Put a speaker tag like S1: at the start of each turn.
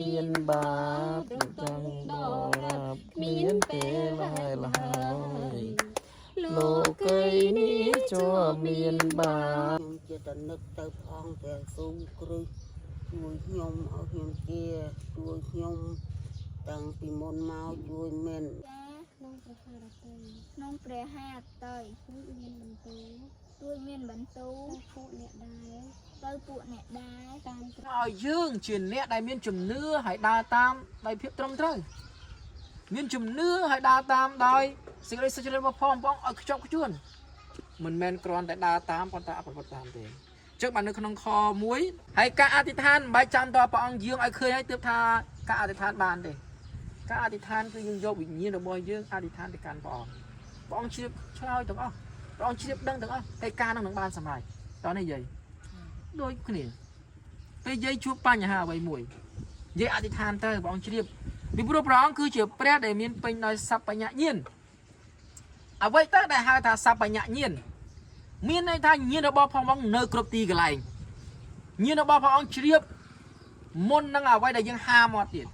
S1: មានបាបចង់ដល់រាប់មានពេលហើយឡើយលោកីនេះជាប់មានបាបខ្ញុំជាតនឹកទៅផងតែសូមគ្រឹះជួយខ្ញុំឲ្យខ្ញុំជាជួយខ្ញុំតាំងពីមុនមកជួយមែន
S2: ក្នុងព្រះហារតើជួយមានបន្ទូជួយមានបន្ទូពួកអ្នកដែរទៅពួកអ្នកដែរតាម
S3: ឲ្យយើងជាអ្នកដែលមានជំនឿហើយដើរតាមដោយភាពត្រឹមត្រូវមានជំនឿហើយដើរតាមដោយសេចក្តីសុចរិតរបស់ផងបងឲ្យខ្ជាប់ខ្ជួនមិនមែនគ្រាន់តែដើរតាមប៉ុន្តែអប្រព្រឹត្តតាមទេចឹងបាននៅក្នុងខ1ហើយការអធិដ្ឋានមិនបាច់ចាំតព្រះអង្គយើងឲ្យឃើញឲ្យទើបថាការអធិដ្ឋានបានទេការអធិដ្ឋានគឺយើងយកវិញ្ញាណរបស់យើងអធិដ្ឋានទៅកាន់ព្រះអង្គជ្រាបឆ្លើយទាំងអស់ព្រះអង្គជ្រាបដឹងទាំងអស់ហើយការនឹងបានសម្រេចតោះនេះយាយដូចគ្នាពេលយាយជួបបញ្ហាអ្វីមួយយាយអធិដ្ឋានទៅព្រះអង្គជ្រាបពីព្រោះព្រះអង្គគឺជាព្រះដែលមានពេញដោយសព្វញ្ញញាណអ្វីទៅដែលហៅថាសព្វញ្ញញាណមានន័យថាញាណរបស់ព្រះអង្គនៅគ្រប់ទីកន្លែងញាណរបស់ព្រះអង្គជ្រាបមុននឹងអ្វីដែលយើងហាមកទៀត